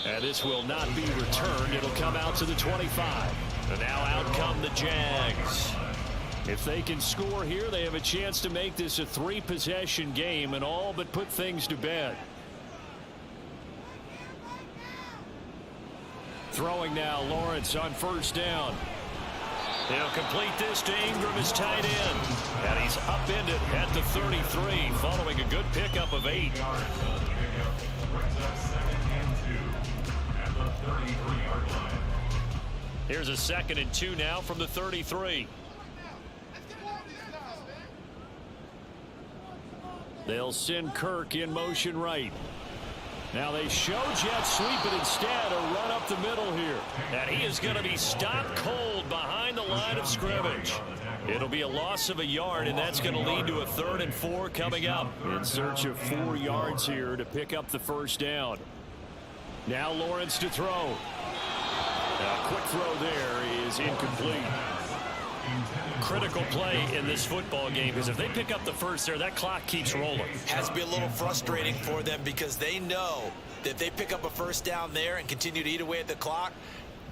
S2: And this will not be returned. It'll come out to the 25.
S4: And now out come the Jags.
S2: If they can score here, they have a chance to make this a 3-possession game and all but put things to bed. Throwing now, Lawrence on 1st down.
S4: He'll complete this to Ingram, his tight end. And he's upended at the 33 following a good pickup of 8. Here's a 2nd and 2 now from the 33.
S2: They'll send Kirk in motion right. Now they show jet sweep, but instead a run up the middle here.
S4: And he is going to be stopped cold behind the line of scrimmage. It'll be a loss of a yard, and that's going to lead to a 3rd and 4 coming up.
S2: In search of 4 yards here to pick up the 1st down. Now Lawrence to throw. A quick throw there is incomplete.
S4: Critical play in this football game, because if they pick up the 1st there, that clock keeps rolling.
S3: Has to be a little frustrating for them because they know that if they pick up a 1st down there and continue to eat away at the clock,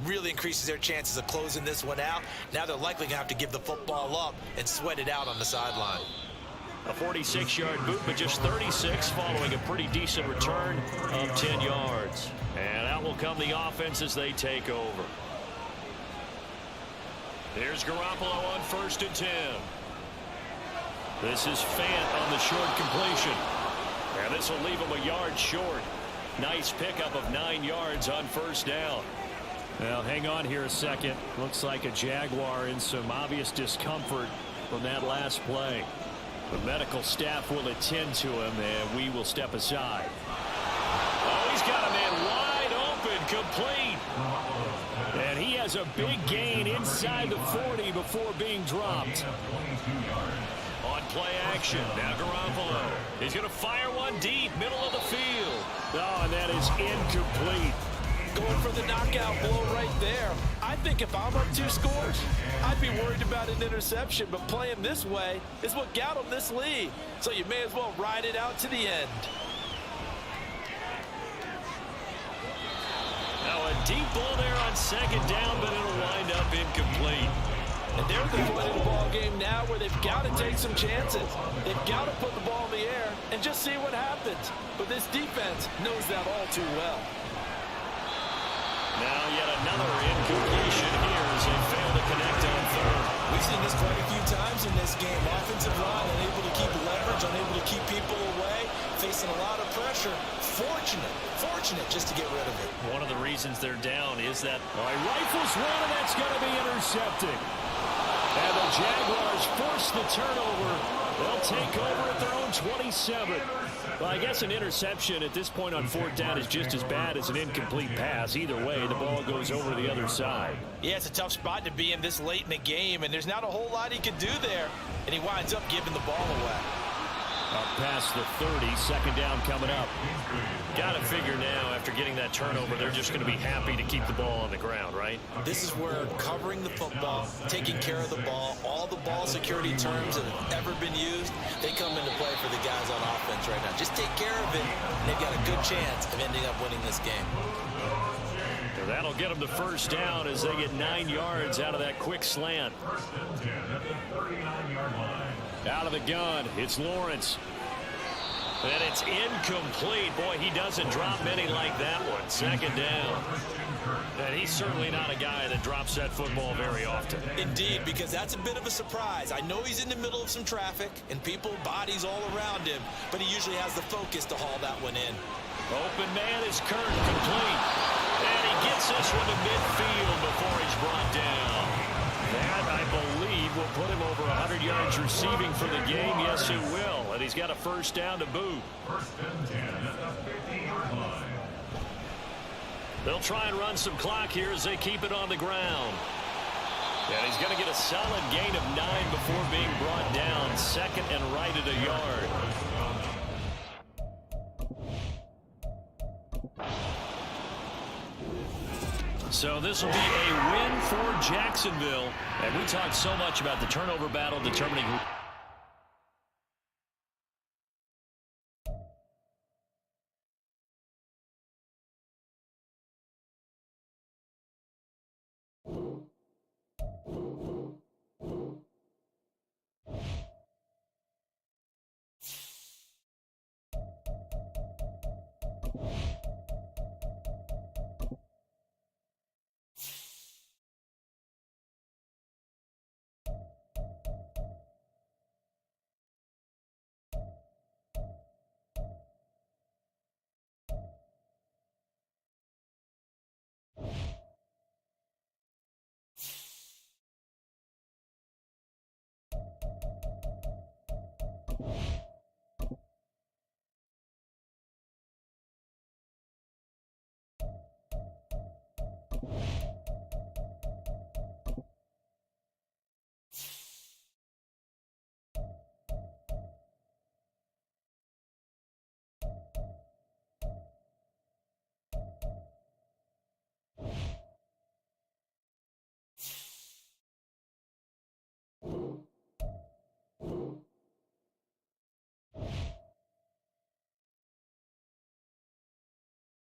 S3: really increases their chances of closing this one out. Now they're likely going to have to give the football up and sweat it out on the sideline.
S4: A 46-yard boot, but just 36 following a pretty decent return of 10 yards. And out will come the offense as they take over. Here's Garoppolo on 1st and 10. This is Fant on the short completion. And this will leave him a yard short. Nice pickup of 9 yards on 1st down.
S2: Well, hang on here a second. Looks like a Jaguar in some obvious discomfort from that last play. The medical staff will attend to him, and we will step aside.
S4: Oh, he's got a man wide open, complete.
S2: And he has a big gain inside the 40 before being dropped.
S4: On play action, now Garoppolo. He's going to fire one deep, middle of the field.
S2: Oh, and that is incomplete.
S3: Going for the knockout blow right there. I think if I'm up 2 scores, I'd be worried about an interception, but playing this way is what got them this lead. So you may as well ride it out to the end.
S4: Now a deep ball there on 2nd down, but it'll wind up incomplete.
S3: And they're at the point of the ball game now where they've got to take some chances. They've got to put the ball in the air and just see what happens. But this defense knows that all too well.
S4: Now yet another incompletion here as they fail to connect on 3rd.
S3: We've seen this quite a few times in this game. Offensive line unable to keep leverage, unable to keep people away, facing a lot of pressure. Fortunate just to get rid of it.
S4: One of the reasons they're down is that
S2: Rifles one, and that's going to be intercepted. And the Jaguars force the turnover. They'll take over at their own 27.
S4: Well, I guess an interception at this point on 4th down is just as bad as an incomplete pass. Either way, the ball goes over the other side.
S3: Yeah, it's a tough spot to be in this late in the game, and there's not a whole lot he can do there. And he winds up giving the ball away.
S2: Up past the 30, 2nd down coming up.
S4: Got to figure now, after getting that turnover, they're just going to be happy to keep the ball on the ground, right?
S3: This is where covering the football, taking care of the ball, all the ball security terms that have ever been used, they come into play for the guys on offense right now. Just take care of it, and they've got a good chance of ending up winning this game.
S4: So that'll get them the 1st down as they get 9 yards out of that quick slant.
S2: Out of the gun, it's Lawrence.
S4: And it's incomplete. Boy, he doesn't drop many like that one. Second down. And he's certainly not a guy that drops that football very often.
S3: Indeed, because that's a bit of a surprise. I know he's in the middle of some traffic and people, bodies all around him, but he usually has the focus to haul that one in.
S4: Open man is Kirk, complete. And he gets this one to midfield before he's brought down. That, I believe, will put him over 100 yards receiving for the game. Yes, it will. And he's got a first down to boot.
S5: First and 10 at the 50-yard line.
S4: They'll try and run some clock here as they keep it on the ground. And he's going to get a solid gain of 9 before being brought down. Second and right at a yard. So this will be a win for Jacksonville. And we talked so much about the turnover battle determining who.